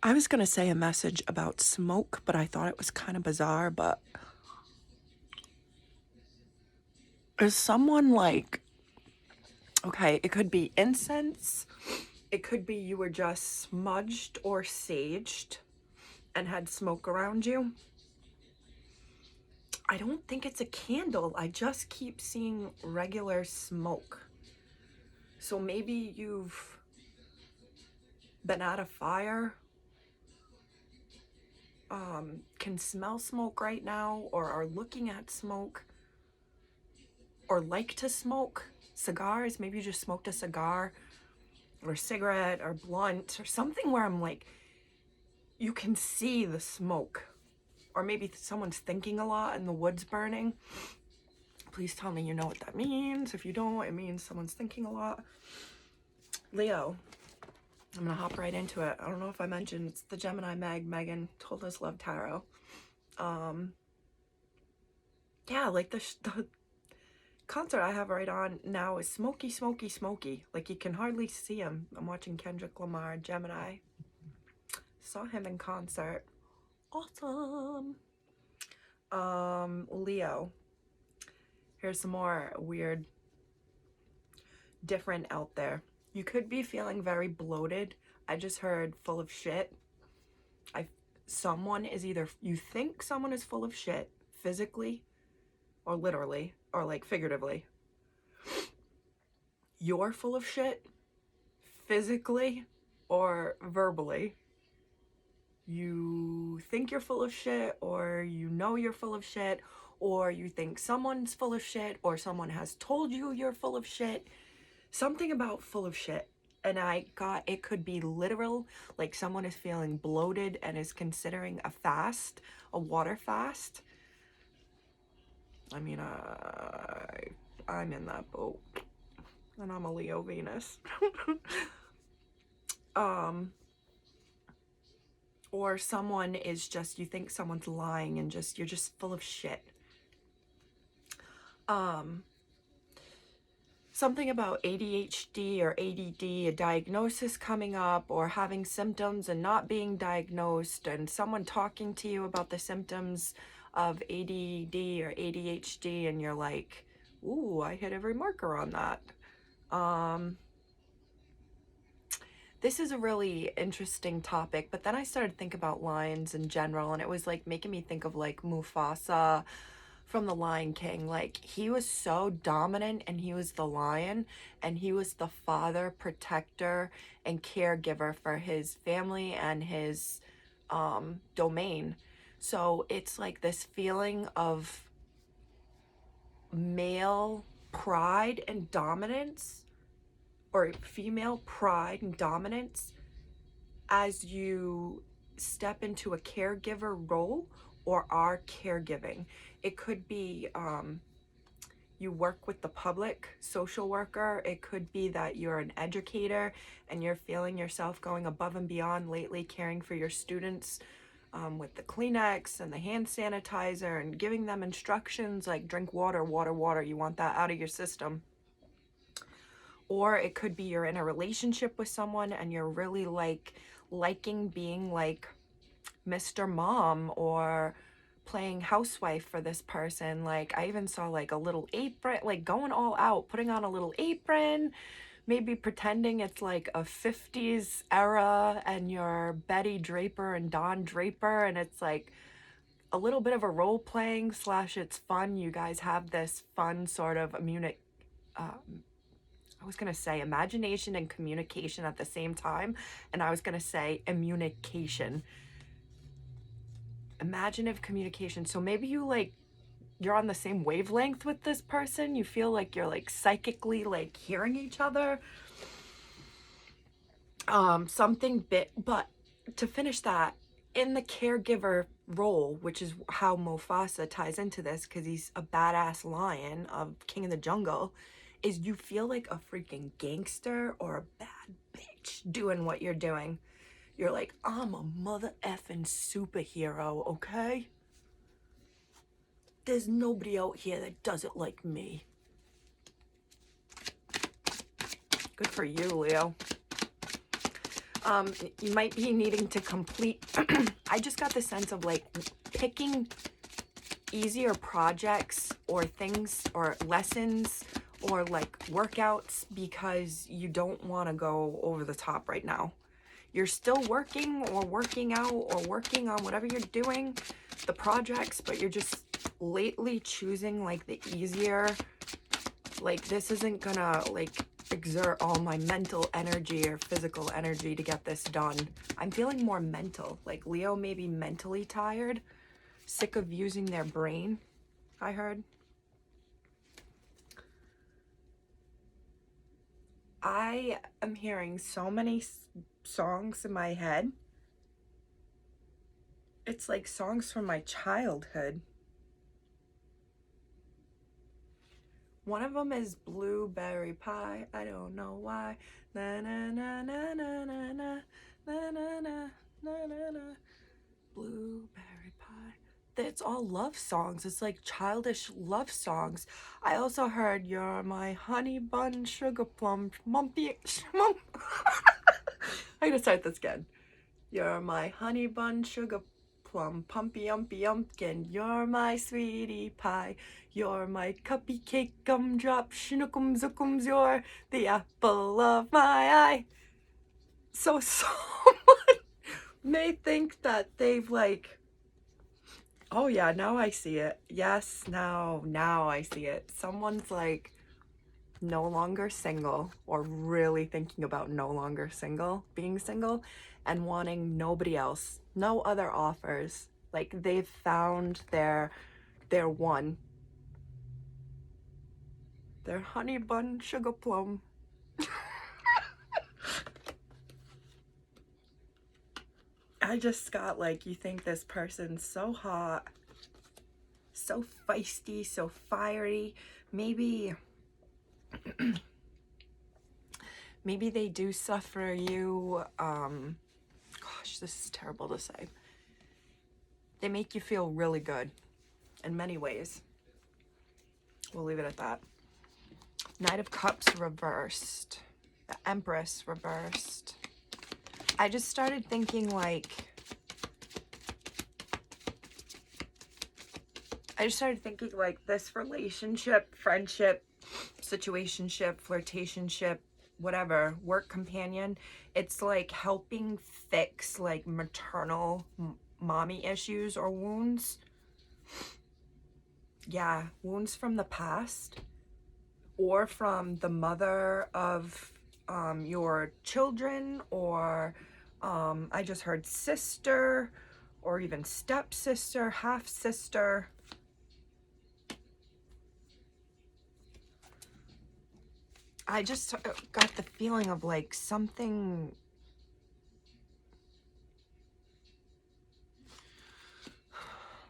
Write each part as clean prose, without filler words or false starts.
I was going to say a message about smoke, but I thought it was kind of bizarre. But is someone like, okay, it could be incense. It could be you were just smudged or saged and had smoke around you. I don't think it's a candle. I just keep seeing regular smoke. So maybe you've been at a fire, can smell smoke right now, or are looking at smoke, or like to smoke cigars. Maybe you just smoked a cigar or cigarette or blunt or something where I'm like, you can see the smoke. Or maybe someone's thinking a lot and the wood's burning. Please tell me you know what that means. If you don't, it means someone's thinking a lot. Leo, I'm gonna hop right into it. I don't know if I mentioned it's the Gemini Megan Told Us Love Tarot. Yeah, like the concert I have right on now is smoky, smoky, smoky. Like you can hardly see him. I'm watching Kendrick Lamar, Gemini. Saw him in concert. Awesome. Leo. Here's some more weird, different out there. You could be feeling very bloated. I just heard full of shit. Someone is either, you think someone is full of shit physically or literally or like figuratively. You're full of shit physically or verbally. You think you're full of shit, or you know you're full of shit, or you think someone's full of shit, or someone has told you you're full of shit. Something about full of shit. And it could be literal, like someone is feeling bloated and is considering a fast, a water fast. I mean, I'm in that boat, and I'm a Leo Venus. Or someone is just, you think someone's lying and you're just full of shit. Something about ADHD or ADD, a diagnosis coming up, or having symptoms and not being diagnosed, and someone talking to you about the symptoms of ADD or ADHD, and you're like, ooh, I hit every marker on that. This is a really interesting topic, but then I started to think about lions in general, and it was like making me think of like Mufasa from The Lion King. Like, he was so dominant, and he was the lion, and he was the father, protector, and caregiver for his family and his domain. So it's like this feeling of male pride and dominance, or female pride and dominance, as you step into a caregiver role or are caregiving. It could be you work with the public, social worker. It could be that you're an educator and you're feeling yourself going above and beyond lately, caring for your students with the Kleenex and the hand sanitizer, and giving them instructions like drink water, water, water. You want that out of your system. Or it could be you're in a relationship with someone and you're really liking being like Mr. Mom, or playing housewife for this person. Like, I even saw like a little apron, like going all out, putting on a little apron, maybe pretending it's like a 50s era and you're Betty Draper and Don Draper, and it's like a little bit of a role playing / it's fun. You guys have this fun sort of I was going to say imagination and communication at the same time, and I was going to say immunication. Imaginative communication. So maybe you're on the same wavelength with this person. You feel like you're like psychically like hearing each other. But to finish that, in the caregiver role, which is how Mufasa ties into this, because he's a badass lion of King of the Jungle, is you feel like a freaking gangster or a bad bitch doing what you're doing. You're like, I'm a mother effing superhero, okay? There's nobody out here that does it like me. Good for you, Leo. You might be needing to complete, I just got the sense of like picking easier projects or things or lessons or like workouts because you don't want to go over the top right now. You're still working or working out or working on whatever you're doing, the projects, but you're just lately choosing like the easier, like this isn't gonna like exert all my mental energy or physical energy to get this done. I'm feeling more mental, like Leo may be mentally tired, sick of using their brain, I heard. I am hearing so many songs in my head. It's like songs from my childhood. One of them is Blueberry Pie. I don't know why. Na na na na na na na na na na na na. Blueberry Pie. It's all love songs. It's like childish love songs. I also heard You're My Honey Bun Sugar Plum Mumpy Mump. I'm gonna start this again. You're my honey bun sugar plum pumpy umpy umpkin. You're my sweetie pie. You're my cuppy cake gumdrop schnookums zookums. You're the apple of my eye. So someone may think that they've like, oh yeah, now I see it. Yes, now I see it. Someone's like no longer single or really thinking about no longer being single and wanting nobody else, no other offers. Like they've found their one, their honey bun sugar plum. I just got like, you think this person's so hot, so feisty, so fiery. Maybe maybe they do suffer you, gosh, this is terrible to say. They make you feel really good in many ways. We'll leave it at that. Knight of Cups reversed. The Empress reversed. I just started thinking like, this relationship, friendship, situationship, flirtationship, whatever, work companion, it's like helping fix like maternal mommy issues or wounds. Yeah, wounds from the past or from the mother of your children, or I just heard sister or even stepsister, half sister. I just got the feeling of like something,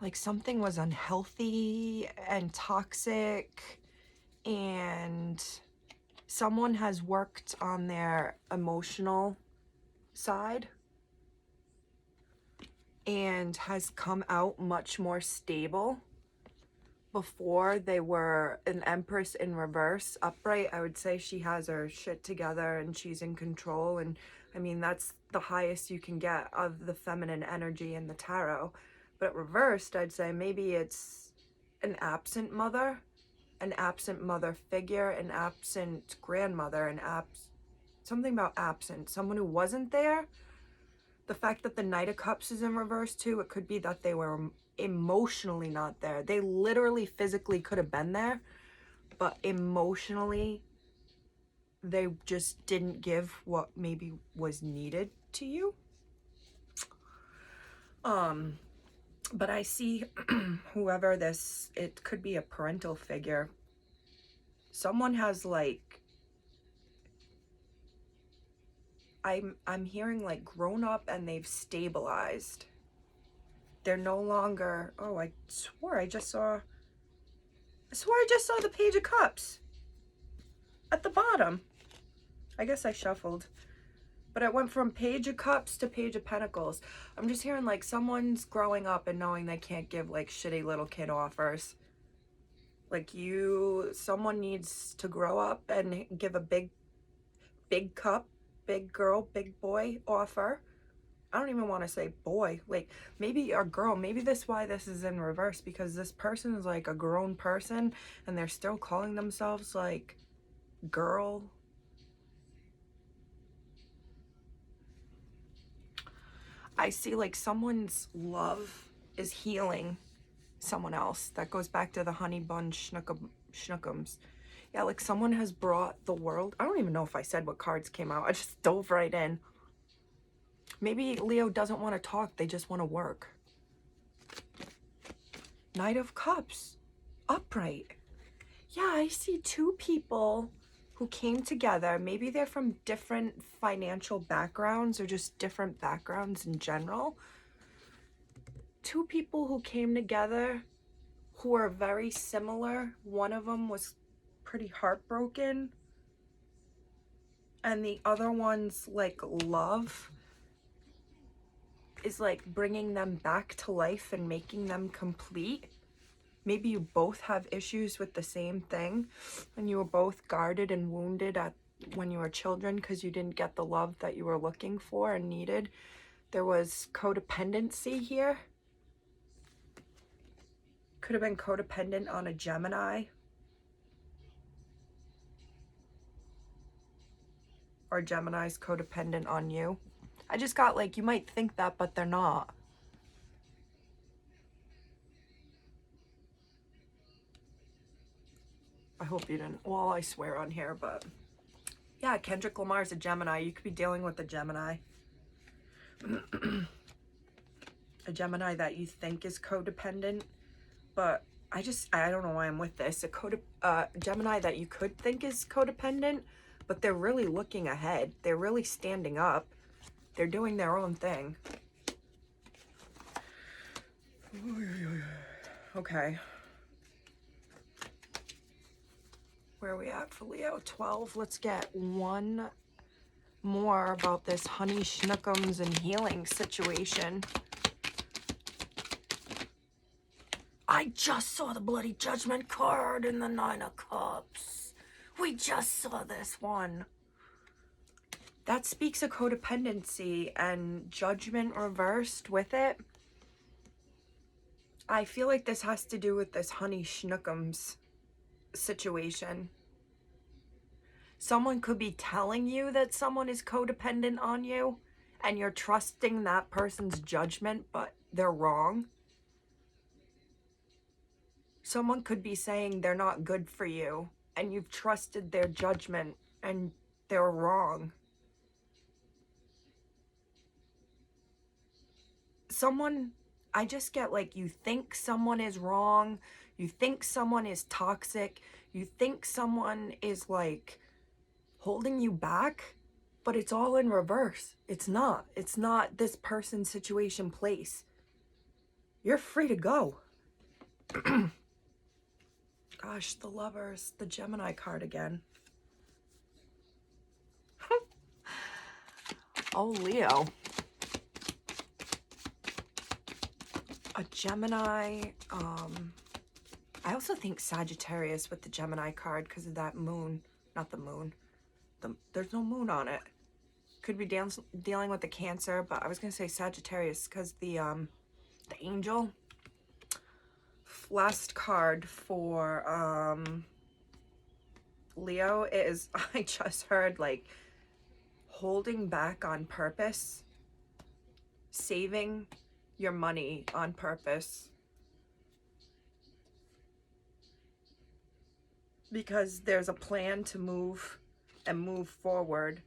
like something was unhealthy and toxic, and someone has worked on their emotional side and has come out much more stable. Before they were an Empress in reverse. Upright, I would say she has her shit together and she's in control, and I mean that's the highest you can get of the feminine energy in the tarot. But reversed, I'd say maybe it's an absent mother figure, an absent grandmother, something about absent, someone who wasn't there. The fact that the Knight of Cups is in reverse too, it could be that they were emotionally not there. They literally physically could have been there, but emotionally they just didn't give what maybe was needed to you. But I see whoever this, it could be a parental figure. Someone has like, I'm hearing like grown up and they've stabilized. They're no longer, oh, I swore I just saw the Page of Cups at the bottom. I guess I shuffled. But it went from Page of Cups to Page of Pentacles. I'm just hearing like someone's growing up and knowing they can't give like shitty little kid offers. Like someone needs to grow up and give a big cup big girl, big boy offer. I don't even want to say boy, like maybe a girl. Maybe that's why this is in reverse, because this person is like a grown person and they're still calling themselves like girl. I see like someone's love is healing someone else. That goes back to the honey bun schnookums. Yeah, like someone has brought the world. I don't even know if I said what cards came out. I just dove right in. Maybe Leo doesn't want to talk. They just want to work. Knight of Cups. Upright. Yeah, I see two people who came together. Maybe they're from different financial backgrounds or just different backgrounds in general. Two people who came together who are very similar. One of them was pretty heartbroken, and the other one's like love is like bringing them back to life and making them complete. Maybe you both have issues with the same thing and you were both guarded and wounded when you were children because you didn't get the love that you were looking for and needed. There was codependency here. Could have been codependent on a Gemini. Or Gemini's codependent on you. I just got like, you might think that, but they're not. I hope you didn't. Well, I swear on here, but yeah, Kendrick Lamar's a Gemini. You could be dealing with a Gemini. A Gemini that you think is codependent, but I don't know why I'm with this. A Gemini that you could think is codependent, but they're really looking ahead. They're really standing up. They're doing their own thing. Okay. Where are we at for Leo? 12. Let's get one more about this honey schnookums and healing situation. I just saw the Bloody Judgment card in the Nine of Cups. We just saw this one. That speaks of codependency and judgment reversed with it. I feel like this has to do with this honey schnookums situation. Someone could be telling you that someone is codependent on you and you're trusting that person's judgment, but they're wrong. Someone could be saying they're not good for you and you've trusted their judgment and they're wrong. Someone, I just get like, you think someone is wrong, you think someone is toxic, you think someone is like holding you back, but it's all in reverse. It's not this person's situation, place. You're free to go. Gosh, the Lovers, the Gemini card again. Oh, Leo. A Gemini. I also think Sagittarius with the Gemini card because of that moon. Not the moon. There's no moon on it. Could be dealing with the Cancer, but I was going to say Sagittarius because the angel. Last card for Leo is, I just heard like holding back on purpose, saving your money on purpose, because there's a plan to move forward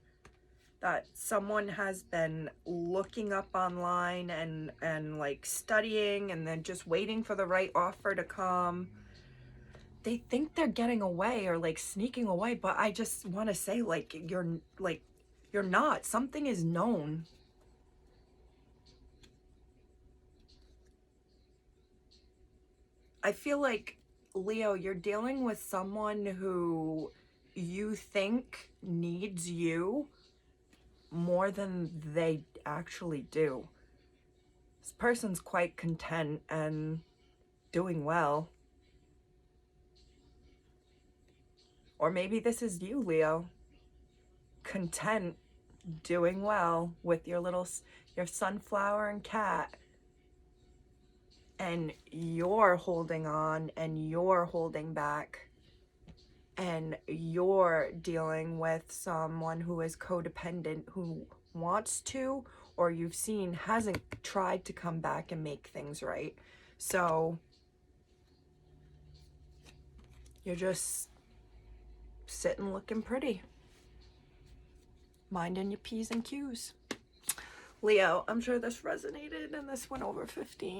that someone has been looking up online and like studying and then just waiting for the right offer to come. They think they're getting away or like sneaking away, but I just want to say like you're not. Something is known. I feel like, Leo, you're dealing with someone who you think needs you more than they actually do. This person's quite content and doing well. Or maybe this is you, Leo. Content doing well with your your sunflower and cat, and you're holding on and you're holding back and you're dealing with someone who is codependent, who wants to, or you've seen hasn't tried to come back and make things right. So you're just sitting looking pretty, minding your P's and Q's. Leo, I'm sure this resonated, and this went over 15.